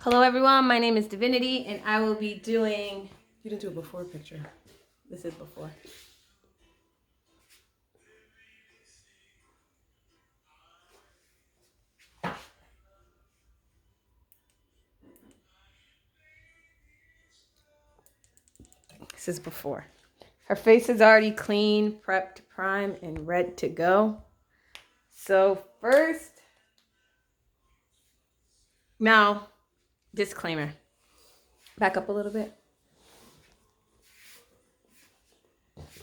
Hello everyone, my name is Divinity and I will be doing... You didn't do a before picture. This is before. This is before. Her face is already clean, prepped, prime, and ready to go. So first, now, disclaimer. Back up a little bit.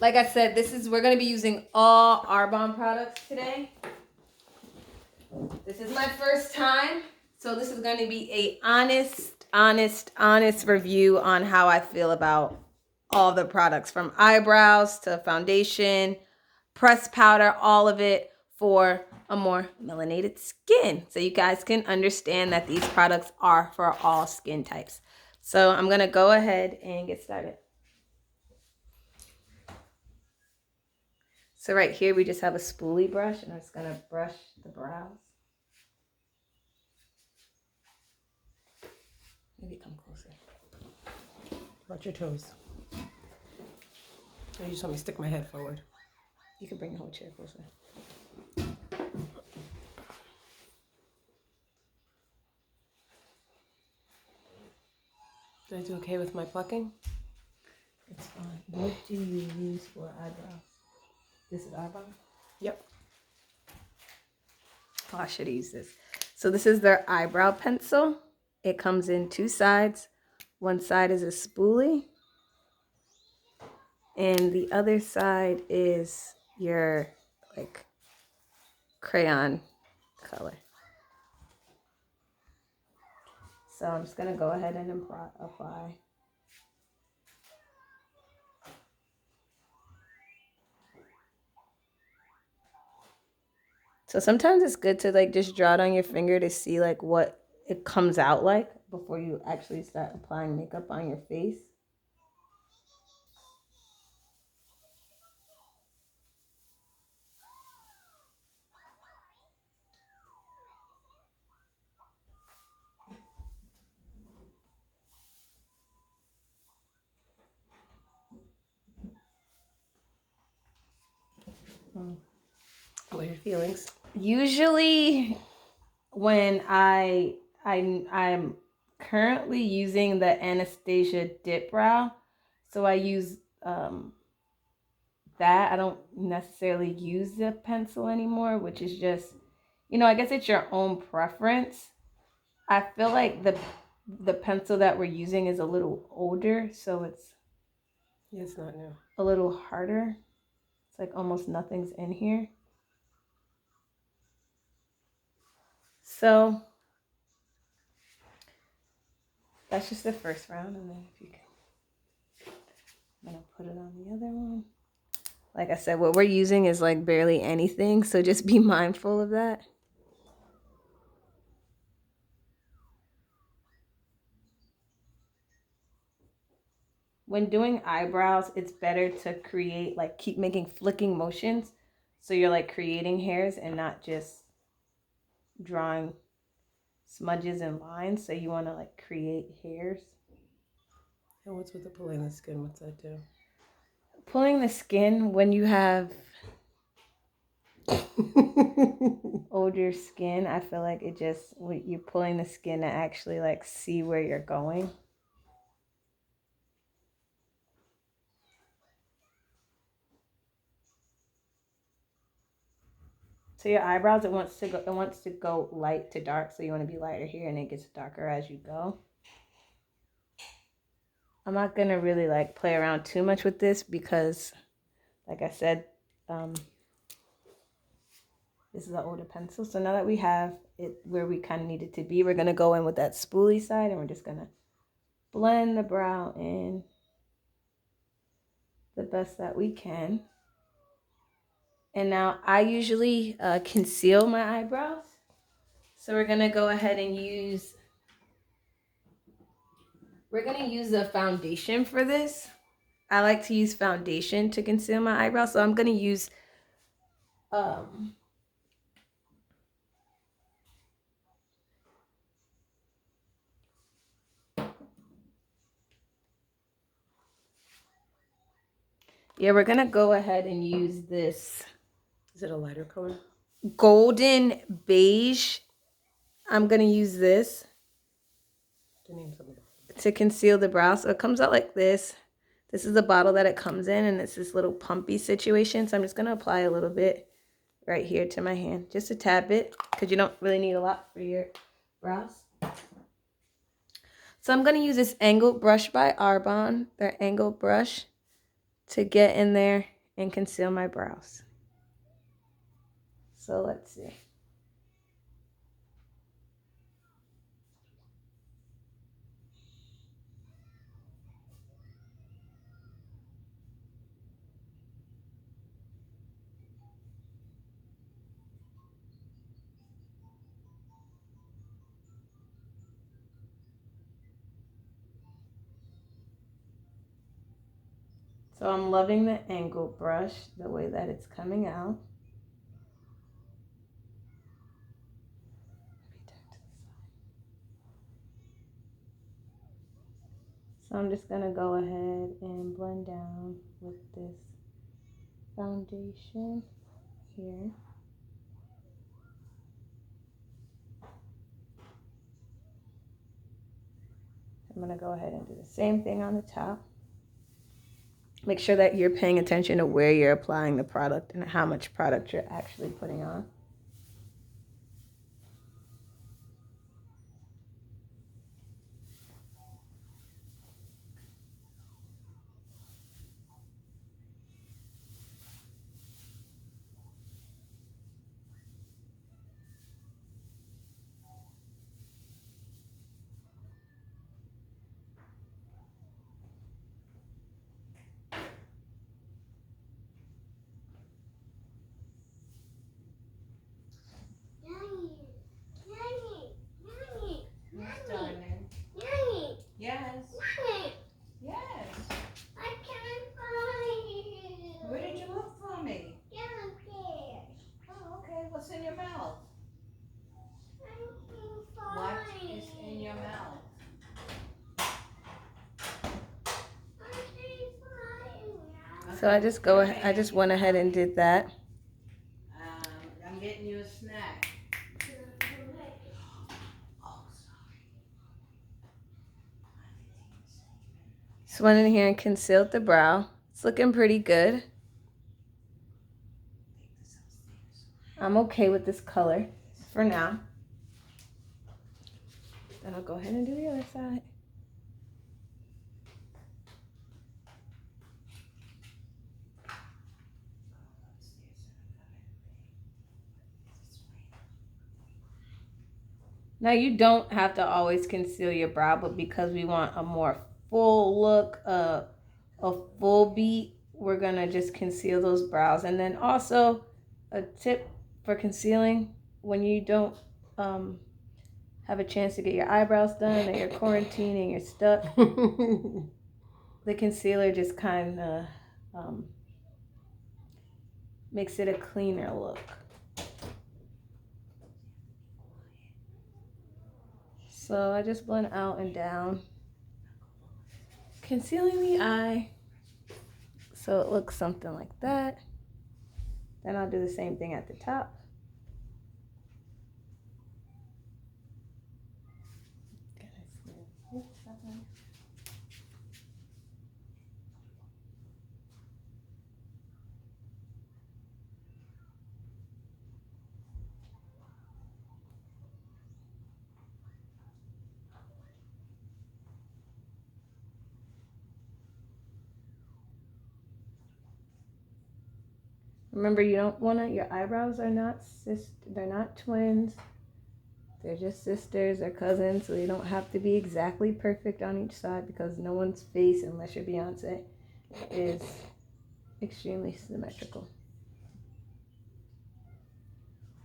Like I said, we're going to be using all Arbonne products today. This is my first time, so this is going to be a honest review on how I feel about all the products, from eyebrows to foundation, pressed powder, all of it for a more melanated skin. So you guys can understand that these products are for all skin types. So I'm going to go ahead and get started. So right here, we just have a spoolie brush, and I'm just going to brush the brows. Maybe come closer. Watch your toes. Oh, you just want me to stick my head forward. You can bring the whole chair closer. Did I do okay with my plucking? It's fine. What do you use for eyebrows? This is eyebrow? Yep. Oh, I should have used this. So this is their eyebrow pencil. It comes in two sides. One side is a spoolie. And the other side is your like crayon color. So I'm just going to go ahead and apply. So sometimes it's good to like just draw it on your finger to see like what it comes out like before you actually start applying makeup on your face. What are your feelings? Usually when I'm currently using the Anastasia Dip Brow, so I use that. I don't necessarily use the pencil anymore, which is just, I guess it's your own preference. I feel like the pencil that we're using is a little older, so it's not new. a little harder. It's like almost nothing's in here. So that's just the first round, and then if you can, I'm gonna put it on the other one. Like I said, what we're using is like barely anything, so just be mindful of that. When doing eyebrows, it's better to create, like keep making flicking motions, so you're like creating hairs and not just drawing smudges and lines. So you want to like create hairs. And what's with the pulling the skin? What's that do? Pulling the skin, when you have older skin, I feel like it just, you're pulling the skin to actually like see where you're going. So your eyebrows, it wants to go light to dark, so you want to be lighter here, and it gets darker as you go. I'm not gonna really like play around too much with this because, like I said, this is an older pencil. So now that we have it where we kind of need it to be, we're gonna go in with that spoolie side, and we're just gonna blend the brow in the best that we can. And now I usually conceal my eyebrows. So we're gonna go ahead and use the foundation for this. I like to use foundation to conceal my eyebrows. So I'm gonna use Yeah, we're gonna go ahead and use this Is it a lighter color? golden beige. I'm gonna use this The name's on the bottom. to conceal the brow. So it comes out like this. This is the bottle that it comes in, and it's this little pumpy situation. So I'm just gonna apply a little bit right here to my hand, just a tad bit, because you don't really need a lot for your brows. So I'm gonna use this angled brush by Arbonne, their angled brush, to get in there and conceal my brows. So let's see. So I'm loving the angled brush, the way that it's coming out. So I'm just gonna go ahead and blend down with this foundation here. I'm gonna go ahead and do the same thing on the top. Make sure that you're paying attention to where you're applying the product and how much product you're actually putting on. Yes. Yes. I can't find it. Where did you look for me? Downstairs. Oh, okay. What's in your mouth? I can't find What is in your mouth? I can't find it. So I just went ahead and did that. I'm getting you a snack. Just went in here and concealed the brow. It's looking pretty good. I'm okay with this color for now. Then I'll go ahead and do the other side. Now you don't have to always conceal your brow, but because we want a more full look, a full beat, we're gonna just conceal those brows. And then also a tip for concealing when you don't have a chance to get your eyebrows done or you're quarantined and you're stuck, the concealer just kind of makes it a cleaner look. So I just blend out and down, concealing the eye so it looks something like that. Then I'll do the same thing at the top. Remember, you don't want to, your eyebrows are not they're not twins. They're just sisters or cousins, so they don't have to be exactly perfect on each side because no one's face, unless you're Beyonce, is extremely symmetrical.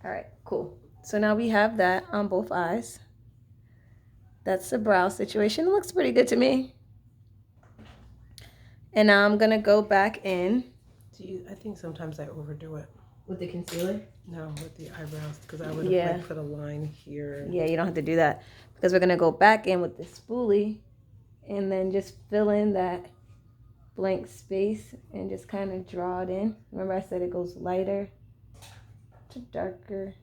All right, cool. So now we have that on both eyes. That's the brow situation. It looks pretty good to me. And now I'm gonna go back in. I think sometimes I overdo it. With the concealer? No, with the eyebrows, because I would have Yeah. like put a line here. Yeah, you don't have to do that because we're gonna go back in with the spoolie and then just fill in that blank space and just kind of draw it in. Remember I said it goes lighter to darker.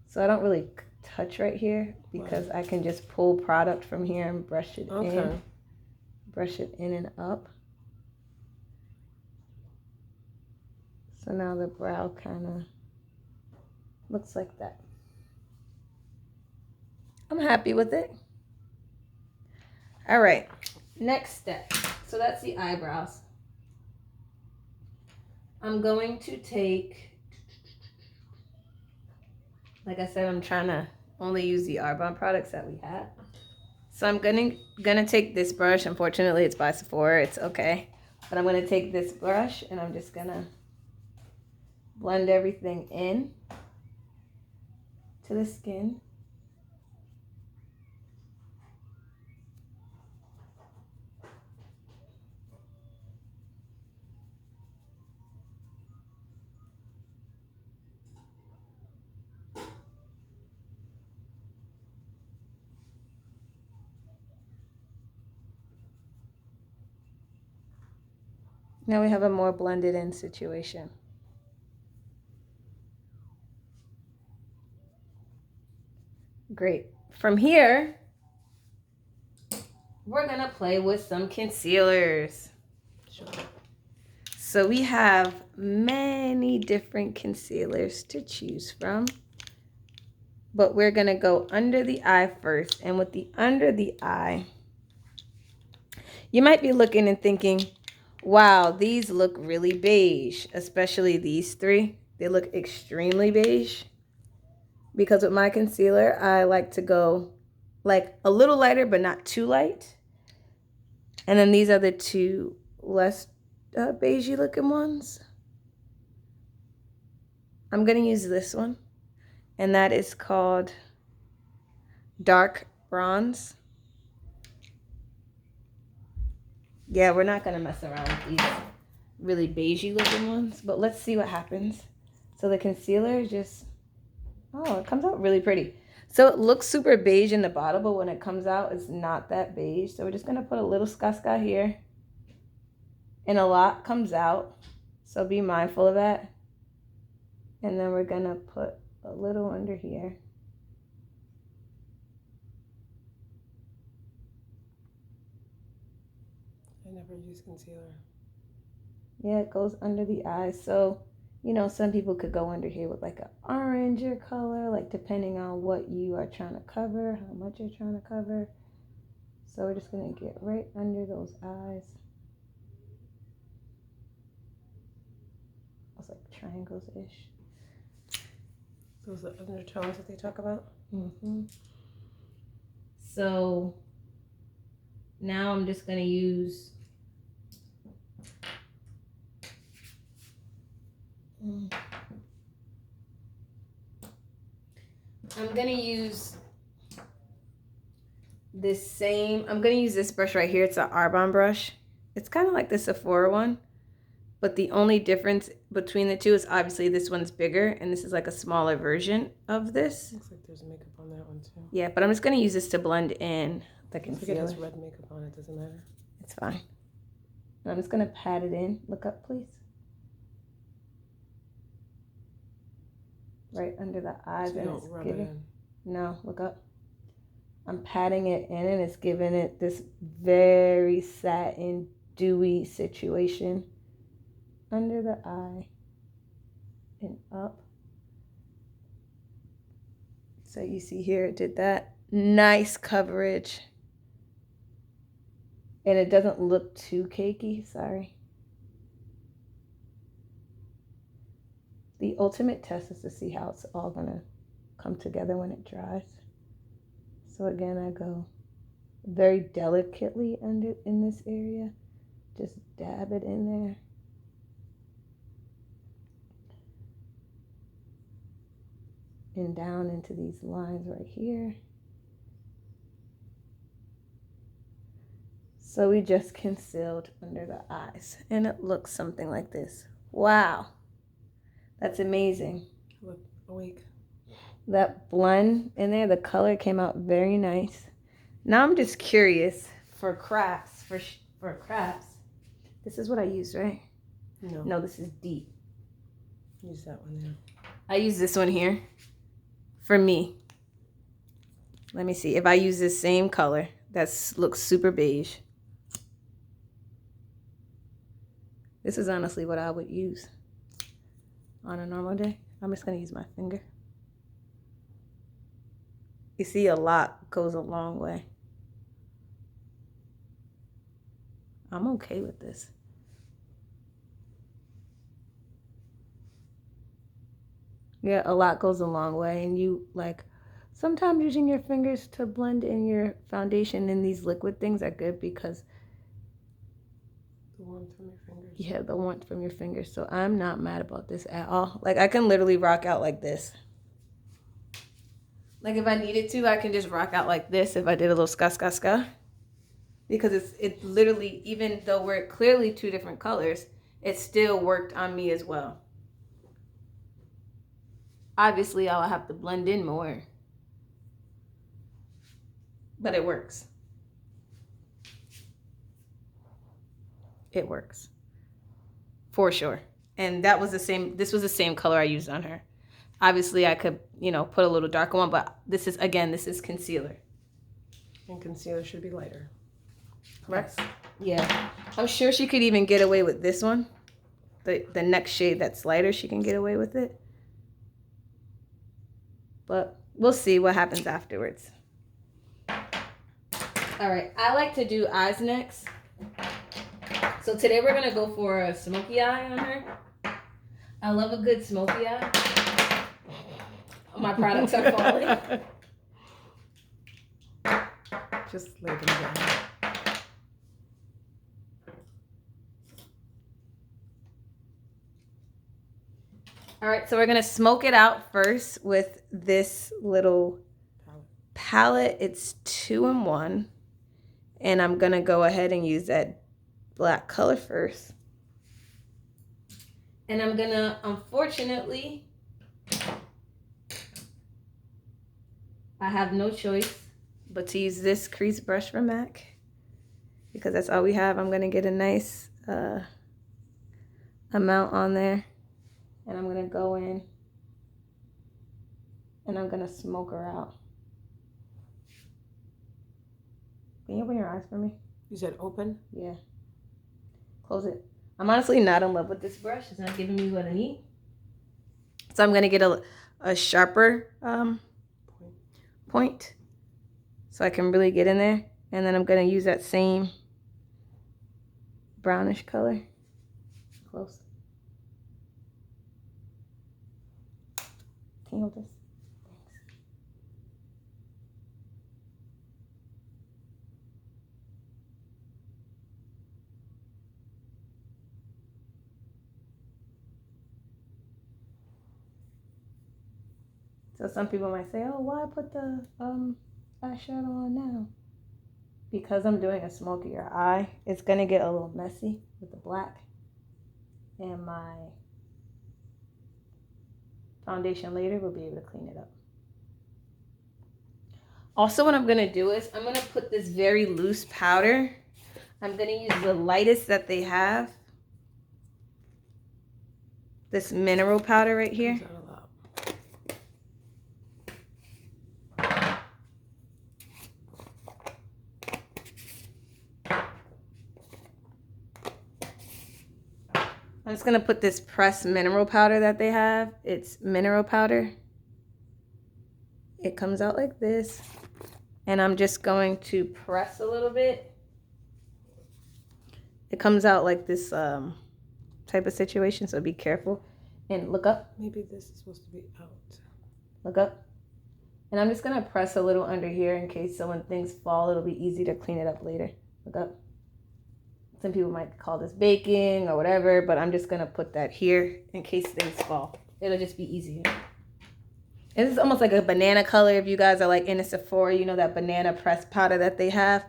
So I don't really touch right here because I can just pull product from here and brush it in. Brush it in and up. So now the brow kind of looks like that. I'm happy with it. All right, next step. So that's the eyebrows. I'm going to take, like I said, I'm trying to only use the Arbonne products that we have. So I'm gonna take this brush. Unfortunately, it's by Sephora. It's okay. But I'm gonna take this brush and I'm just gonna blend everything in to the skin. Now we have a more blended in situation. Great. From here, we're gonna play with some concealers. Sure. So we have many different concealers to choose from, but we're gonna go under the eye first. And with the under the eye, you might be looking and thinking, wow, these look really beige, especially these three. They look extremely beige. Because with my concealer, I like to go like a little lighter, but not too light. And then these are the two less beigey looking ones. I'm going to use this one. And that is called Dark Bronze. Yeah, we're not going to mess around with these really beigey looking ones. But let's see what happens. So the concealer just... Oh, it comes out really pretty. So it looks super beige in the bottle, but when it comes out, it's not that beige. So we're just going to put a little Skaska here. And a lot comes out. So be mindful of that. And then we're going to put a little under here. I never use concealer. Yeah, it goes under the eyes. So... You know, some people could go under here with like an oranger color, like depending on what you are trying to cover, how much you're trying to cover. So we're just going to get right under those eyes. It's like triangles-ish. Those are the undertones that they talk about? Mm-hmm. So now I'm just going to use... I'm going to use this same, I'm going to use this brush right here. It's an Arbonne brush. It's kind of like the Sephora one, but the only difference between the two is obviously this one's bigger and this is like a smaller version of this. Looks like there's makeup on that one too. Yeah, but I'm just going to use this to blend in the concealer. It has red makeup on it, doesn't matter. It's fine. And I'm just going to pat it in. Look up, please. Right under the eyes. So you And don't it's rub giving... it in. No, look up. I'm patting it in and it's giving it this very satin, dewy situation. Under the eye and up. So you see here it did that. Nice coverage. And it doesn't look too cakey, sorry. The ultimate test is to see how it's all gonna come together when it dries. So again, I go very delicately under in this area. Just dab it in there. And down into these lines right here. So we just concealed under the eyes. And it looks something like this. Wow. That's amazing. Look awake. that blend in there, the color came out very nice. Now I'm just curious for crafts, for crafts. This is what I use, right? No. No, this is deep. Use that one there. I use this one here for me. Let me see if I use this same color that looks super beige. This is honestly what I would use on a normal day. I'm just gonna use my finger. You see, a lot goes a long way. I'm okay with this. Yeah, a lot goes a long way, and you like sometimes using your fingers to blend in your foundation in these liquid things are good because The warmth from your fingers. yeah, the warmth from your fingers. So I'm not mad about this at all. Like I can literally rock out like this. Like if I needed to, I can just rock out like this if I did a little ska. Because it's literally, even though we're clearly two different colors, it still worked on me as well. Obviously, I'll have to blend in more. But it works. It works. For sure. And that was this was the same color I used on her. Obviously, I could, put a little darker one, but this is concealer. And concealer should be lighter. Correct? Yeah. I'm sure she could even get away with this one. The next shade that's lighter, she can get away with it. But we'll see what happens afterwards. All right, I like to do eyes next. So today we're gonna go for a smoky eye on her. I love a good smoky eye. My products are falling. Just lay them down. All right, so we're gonna smoke it out first with this little palette. It's 2-in-1. And I'm gonna go ahead and use that black color first. And I'm gonna, unfortunately, I have no choice but to use this crease brush from MAC because that's all we have. I'm gonna get a nice amount on there. And I'm gonna go in and I'm gonna smoke her out. Can you open your eyes for me? You said open? Yeah. Close it. I'm honestly not in love with this brush. It's not giving me what I need. So I'm gonna get a sharper point so I can really get in there. And then I'm gonna use that same brownish color. Close. Can you hold this? Thanks. So some people might say, oh, why put the eyeshadow on now? Because I'm doing a smokier eye, it's gonna get a little messy with the black. And my foundation later will be able to clean it up. Also, what I'm gonna do is I'm gonna put this very loose powder. I'm gonna use the lightest that they have. This mineral powder right here. Use that a lot. I'm just gonna put this pressed mineral powder that they have. It's mineral powder. It comes out like this. And I'm just going to press a little bit. It comes out like this type of situation, so be careful. And look up. Maybe this is supposed to be out. Look up. And I'm just gonna press a little under here in case so when things fall, it'll be easy to clean it up later. Look up. Some people might call this baking or whatever, but I'm just gonna put that here in case things fall. It'll just be easier. And this is almost like a banana color. If you guys are like in a Sephora, you know that banana pressed powder that they have.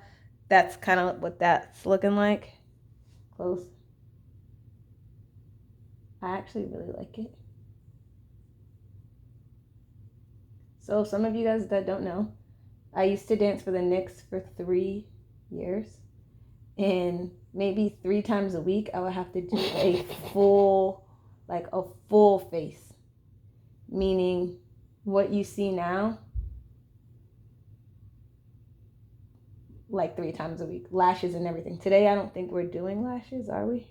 That's kind of what that's looking like. Close. I actually really like it. So some of you guys that don't know, I used to dance for the Knicks for 3 years. And maybe 3 times a week, I would have to do a full face. Meaning what you see now, like 3 times a week. Lashes and everything. Today, I don't think we're doing lashes, are we?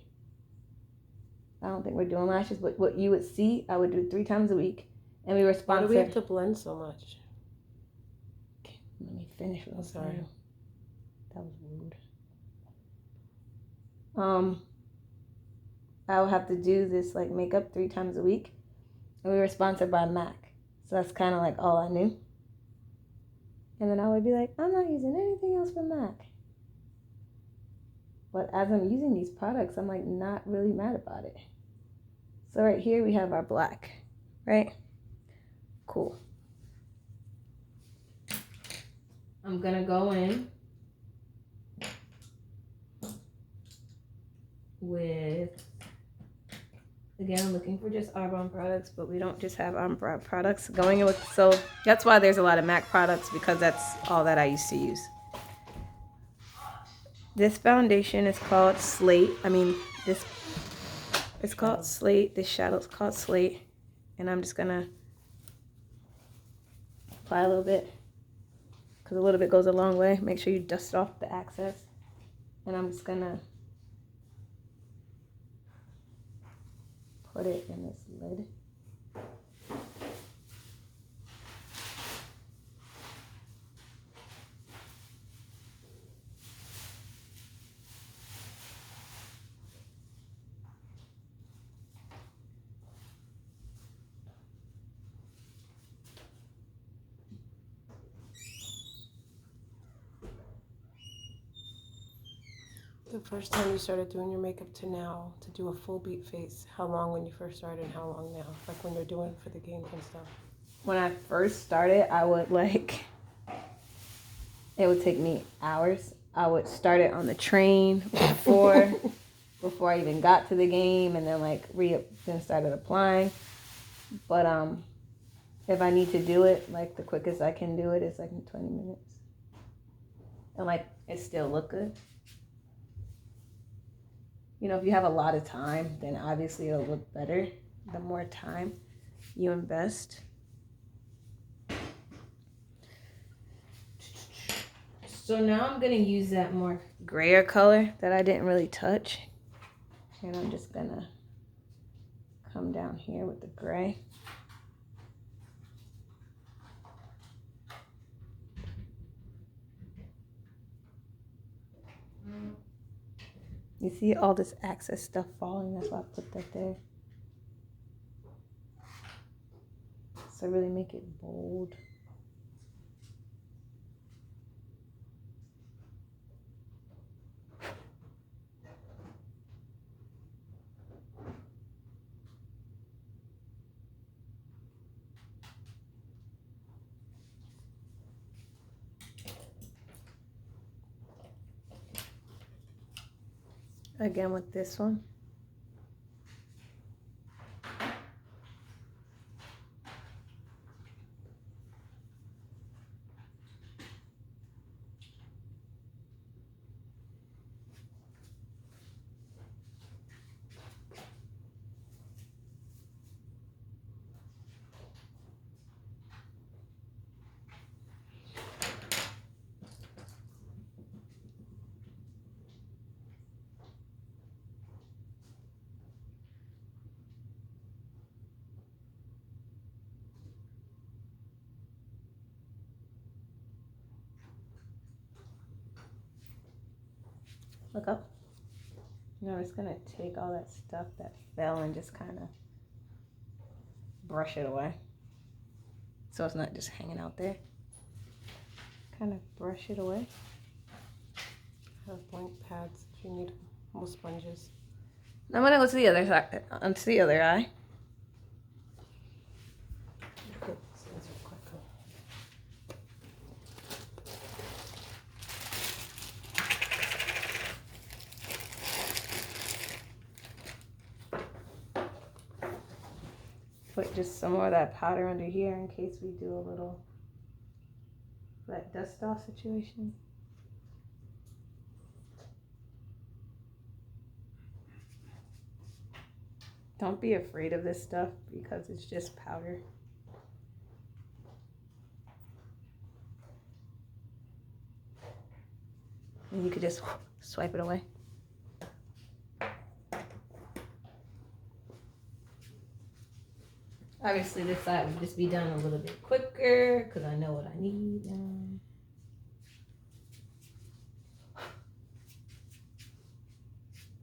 I don't think we're doing lashes, but what you would see, I would do 3 times a week. And we were Why sponsored. do we have to blend so much? Let me finish what I'm Sorry. saying. That was rude. I would have to do this like makeup 3 times a week. And we were sponsored by MAC. So that's kind of like all I knew. And then I would be like, I'm not using anything else from MAC. But as I'm using these products, I'm like not really mad about it. So right here we have our black, right? Cool. I'm gonna go in with, again, I'm looking for just Arbonne products, but we don't just have Arbonne products. Going in with, so that's why there's a lot of MAC products, because that's all that I used to use. This foundation is called Slate. It's called Slate. This shadow's called Slate. And I'm just gonna apply a little bit, because a little bit goes a long way. Make sure you dust off the excess. And I'm just gonna put it in this lid. The first time you started doing your makeup to now, to do a full beat face, how long when you first started and how long now? Like when you're doing it for the games and stuff. When I first started, I would it would take me hours. I would start it on the train before I even got to the game, and then then started applying. But if I need to do it, like the quickest I can do it is like in 20 minutes. And it still look good. You know, if you have a lot of time, then obviously it'll look better the more time you invest. So now I'm going to use that more grayer color that I didn't really touch. And I'm just going to come down here with the gray. You see all this excess stuff falling, that's why I put that there. So really make it bold. Again with this one. Look up. Now I'm just gonna take all that stuff that fell and just kind of brush it away. So it's not just hanging out there. Kind of brush it away. I have blank pads if you need more sponges. I'm gonna go to the other side, onto the other eye. Okay, so these are quick. Put just some more of that powder under here in case we do a little that dust off situation. Don't be afraid of this stuff because it's just powder. And you could just swipe it away. Obviously, this side would just be done a little bit quicker because I know what I need.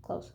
Close.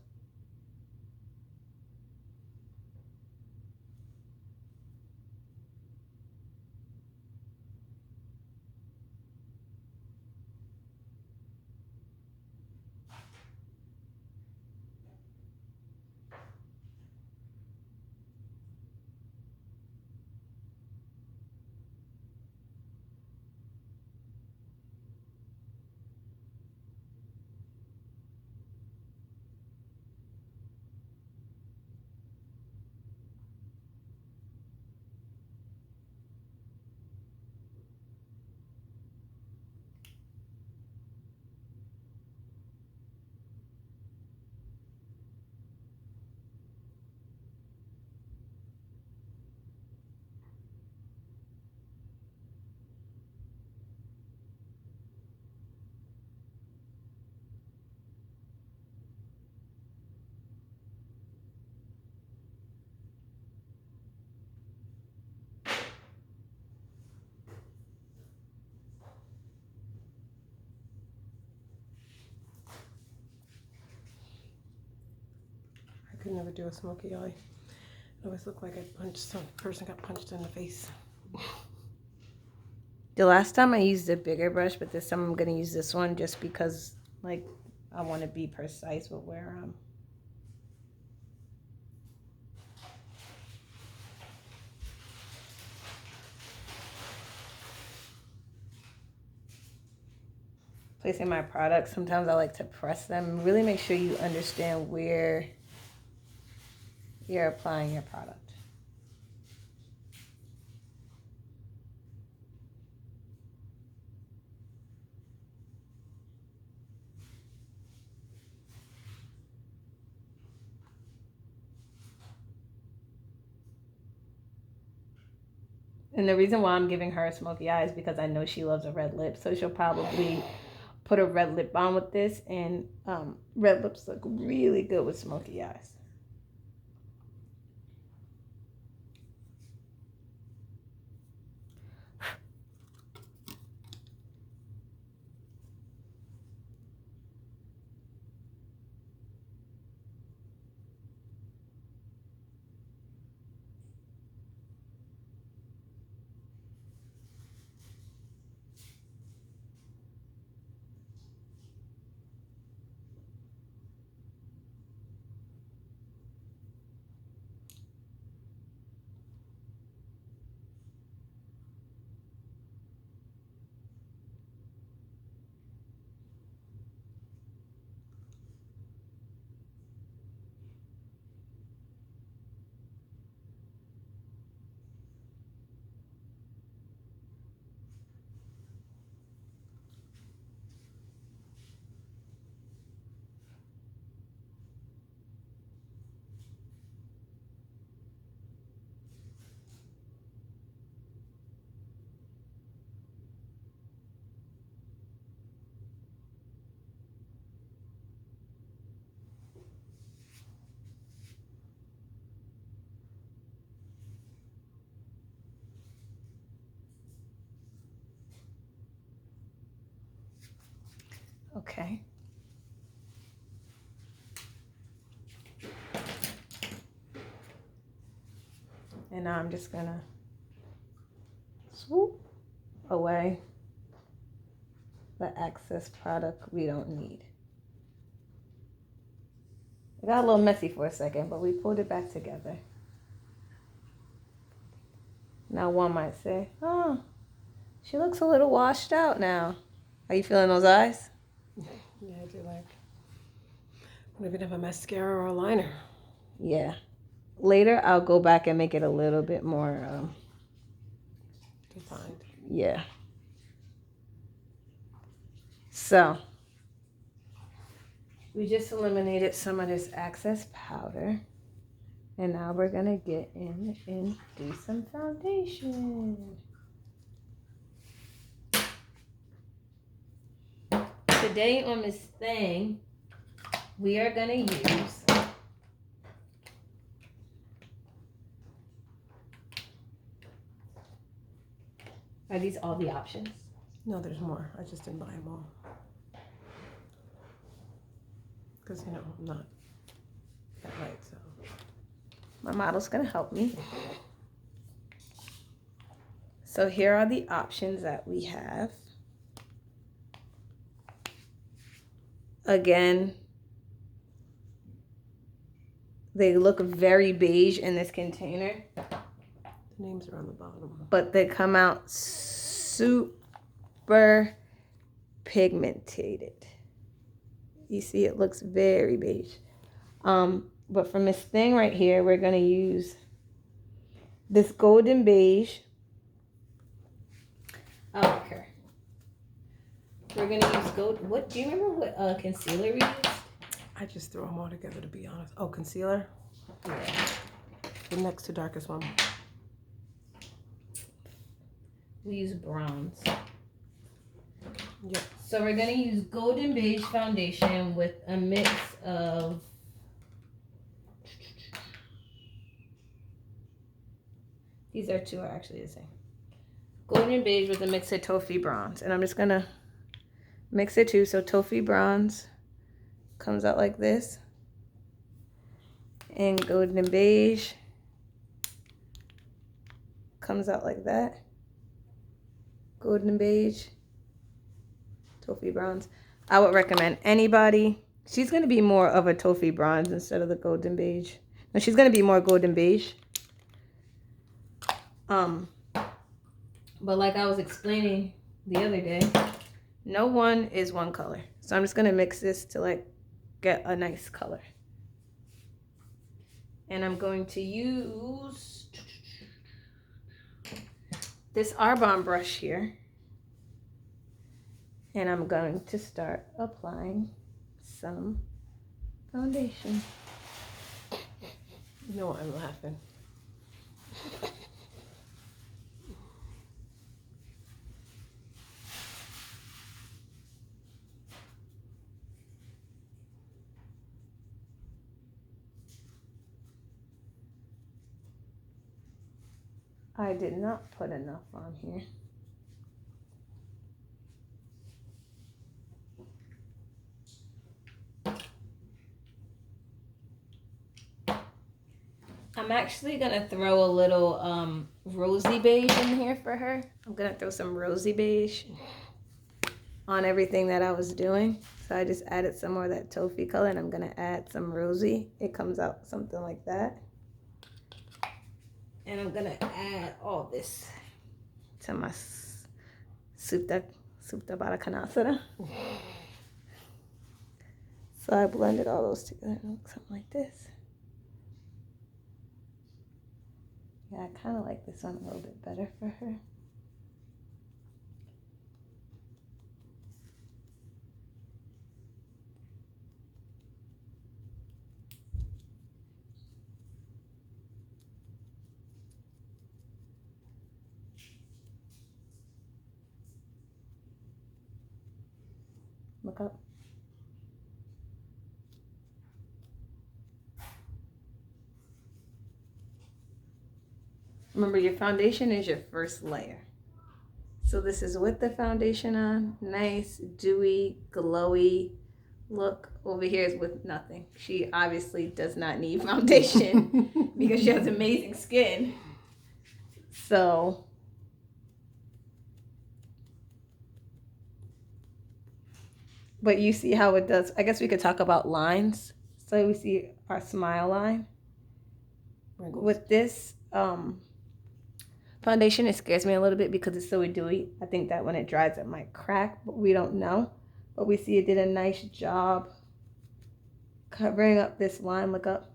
I could never do a smoky eye. It always looked like some person got punched in the face. The last time I used a bigger brush, but this time I'm going to use this one just because, like, I want to be precise with where I'm. Placing my products, sometimes I like to press them. Really make sure you understand where you're applying your product. And the reason why I'm giving her a smoky eye is because I know she loves a red lip. So she'll probably put a red lip on with this. And red lips look really good with smoky eyes. Okay. And now I'm just gonna swoop away the excess product we don't need. It got a little messy for a second, but we pulled it back together. Now one might say, oh, she looks a little washed out now. Are you feeling those eyes? Yeah, I do like. I don't even have a mascara or a liner. Yeah. Later, I'll go back and make it a little bit more Defined. yeah. So we just eliminated some of this excess powder. And now we're gonna get in and do some foundation. Today on this thing, we are gonna use are these all the options? No, there's more. I just didn't buy them all. Because, you know, I'm not that light, so. My model's gonna help me. So here are the options that we have. Again, they look very beige in this container, The names are on the bottom. but they come out super pigmented. You see, it looks very beige. But from this thing right here, we're gonna use this golden beige. I like her. We're gonna use gold. What do you remember? What concealer we used? I just throw them all together, to be honest. Oh, concealer? Yeah. The next to darkest one. We use bronze. Yep. So we're gonna use golden beige foundation with a mix of these are two are actually the same. Golden beige with a mix of Toffee bronze. And I'm just gonna mix it too. So Toffee bronze comes out like this. And golden beige comes out like that. Golden beige, Toffee bronze. I would recommend anybody. She's gonna be more of a Toffee bronze instead of the golden beige. No, she's gonna be more golden beige. But like I was explaining the other day, no one is one color. So I'm just gonna mix this to like get a nice color. And I'm going to use this Arbonne brush here. And I'm going to start applying some foundation. You know why I'm laughing. I did not put enough on here. I'm actually gonna throw a little rosy beige in here for her. I'm gonna throw some rosy beige on everything that I was doing. So I just added some more of that toffee color and I'm gonna add some rosy. It comes out something like that. And I'm gonna add all this to my supta bara canasera. So I blended all those together and it looks something like this. Yeah, I kind of like this one a little bit better for her. Look up. Remember, your foundation is your first layer. So this is with the foundation on. Nice, dewy, glowy look. Over here is with nothing. She obviously does not need foundation because she has amazing skin. So but you see how it does. I guess we could talk about lines. So we see our smile line. With this foundation, it scares me a little bit because it's so dewy. I think that when it dries, it might crack, but we don't know. But we see it did a nice job covering up this line. Look up.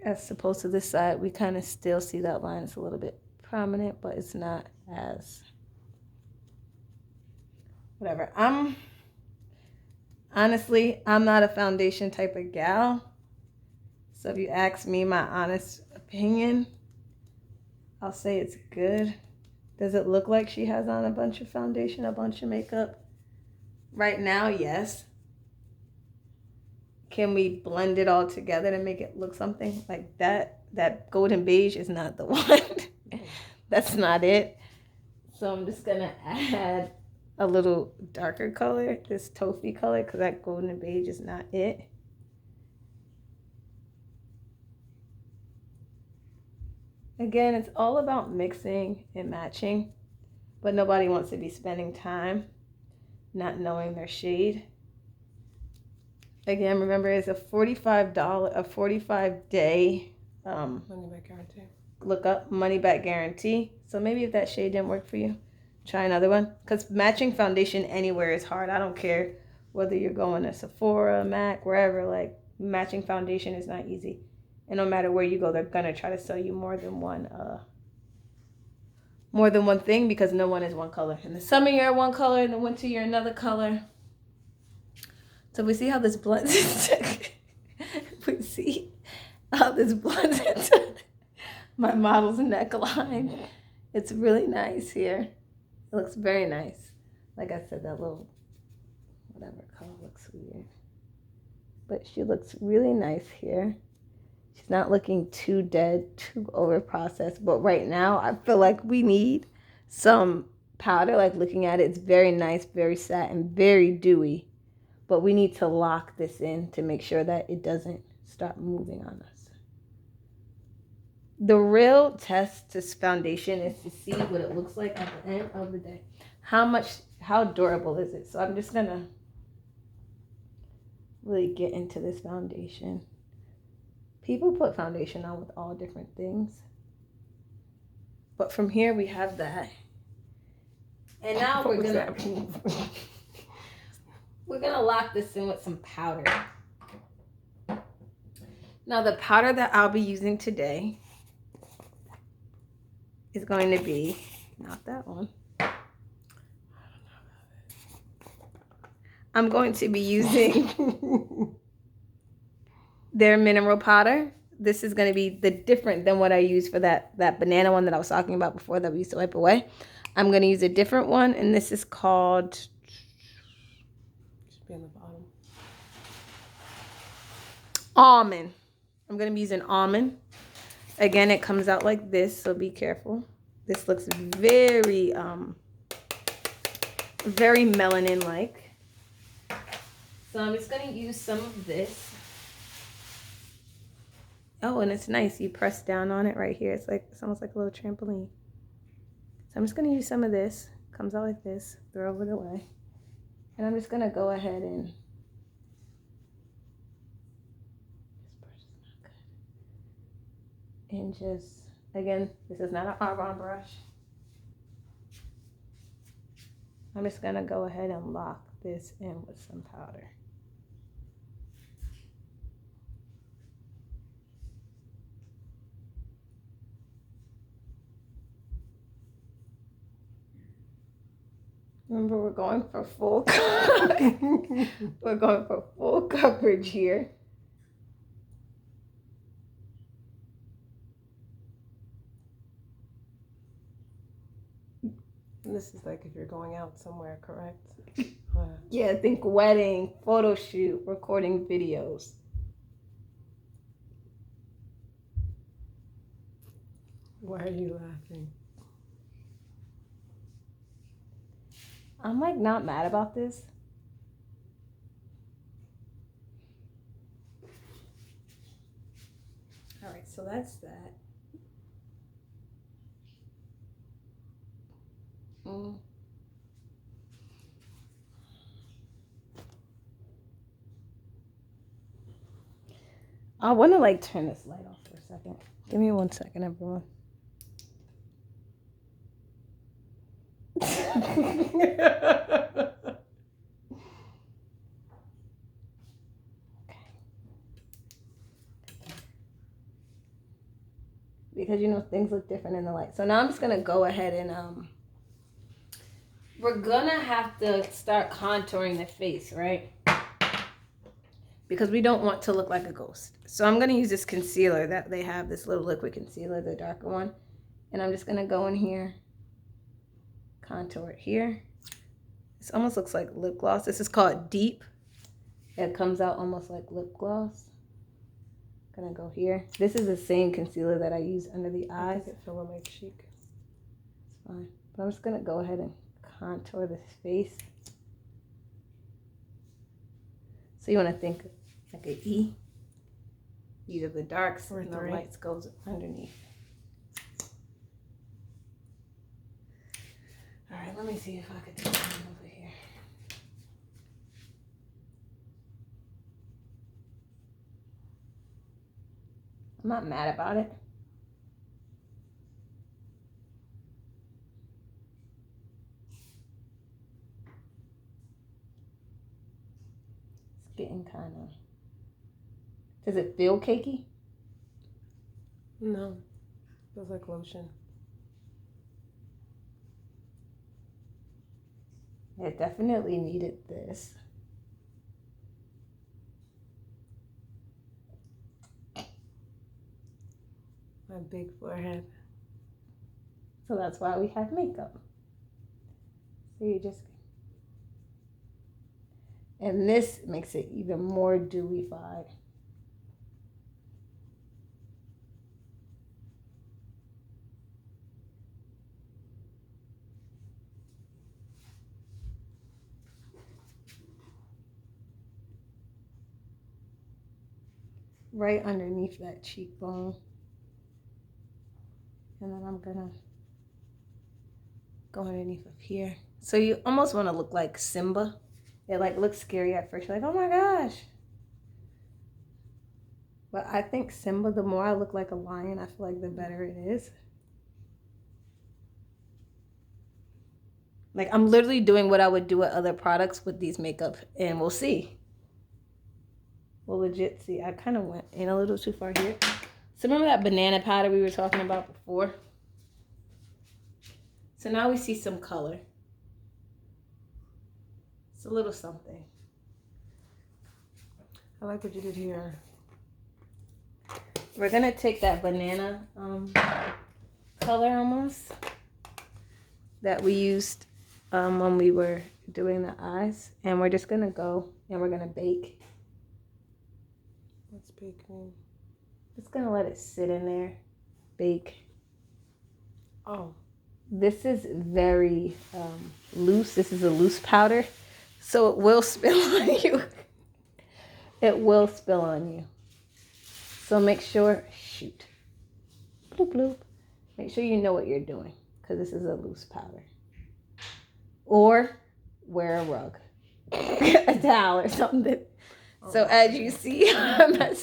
As opposed to this side, we kind of still see that line. It's a little bit prominent, but it's not as whatever. Honestly, I'm not a foundation type of gal. So if you ask me my honest opinion, I'll say it's good. Does it look like she has on a bunch of foundation, a bunch of makeup? Right now, yes. Can we blend it all together to make it look something like that? That golden beige is not the one. That's not it. So I'm just gonna add a little darker color, this taupey color, because that golden beige is not it. Again, it's all about mixing and matching, but nobody wants to be spending time not knowing their shade. Again, remember, it's a $45, a 45-day Money back guarantee. look up, money back guarantee. So maybe if that shade didn't work for you, try another one. Because matching foundation anywhere is hard. I don't care whether you're going to Sephora, MAC, wherever. Like, matching foundation is not easy. And no matter where you go, they're going to try to sell you more than one thing, because no one is one color. In the summer, you're one color. In the winter, you're another color. So we see how this blends into we see how this blends into my model's neckline. It's really nice here. It looks very nice. Like I said, that little whatever color looks weird. But she looks really nice here. She's not looking too dead, too over processed. But right now, I feel like we need some powder. Like, looking at it, it's very nice, very satin, very dewy. But we need to lock this in to make sure that it doesn't start moving on us. The real test to foundation is to see what it looks like at the end of the day. How durable is it? So I'm just going to really get into this foundation. People put foundation on with all different things. But from here, we have that. And now we're going to lock this in with some powder. Now, the powder that I'll be using today is going to be, not that one. I'm going to be using their mineral powder. This is going to be different than what I used for that banana one that I was talking about before that we used to wipe away. I'm going to use a different one, and this is called... Should be on the bottom. Almond. I'm going to be using almond. Again, it comes out like this, so be careful. This looks very, very melanin-like. So I'm just going to use some of this. Oh, and it's nice. You press down on it right here. It's almost like a little trampoline. So I'm just going to use some of this. Comes out like this. Throw it away. And I'm just going to go ahead and... And just, again, this is not an Arbonne brush. I'm just going to go ahead and lock this in with some powder. Remember, we're going for full we're going for full coverage here. And this is like if you're going out somewhere, correct? Yeah, think wedding, photo shoot, recording videos. Why are you laughing? I'm like not mad about this. All right, so that's that. I want to like turn this light off for a second. Give me 1 second, everyone. because you know things look different in the light. So now I'm just gonna go ahead and we're gonna have to start contouring the face, right? Because we don't want to look like a ghost. So I'm gonna use this concealer that they have, this little liquid concealer, the darker one. And I'm just gonna go in here, contour it here. This almost looks like lip gloss. This is called Deep. It comes out almost like lip gloss. Gonna go here. This is the same concealer that I use under the I eyes. think it fell on my cheek. It's fine. But I'm just gonna go ahead and contour this face. So you wanna think like an E. These are the darks Or and the three. lights goes underneath. All right, let me see if I can do something over here. I'm not mad about it. It's getting kind of... Does it feel cakey? No. Feels like lotion. It definitely needed this. My big forehead. So that's why we have makeup. So you just... And this makes it even more dewified. Right underneath that cheekbone. And then I'm gonna go underneath of here. So you almost want to look like Simba. It like looks scary at first. You're like, oh my gosh. But I think Simba, the more I look like a lion, I feel like the better it is. Like I'm literally doing what I would do with other products with these makeup, and we'll see. We'll legit see. I kind of went in a little too far here. So remember that banana powder we were talking about before? So now we see some color. It's a little something. I like what you did here. We're gonna take that banana color almost that we used when we were doing the eyes, and we're just gonna go and we're gonna bake. What's bake mean? Just gonna let it sit in there, bake. Oh. This is very loose. This is a loose powder, so it will spill on you. It will spill on you. So make sure, shoot, bloop, bloop. Make sure you know what you're doing, because this is a loose powder. Or wear a rug, a towel or something. So as you see, I messed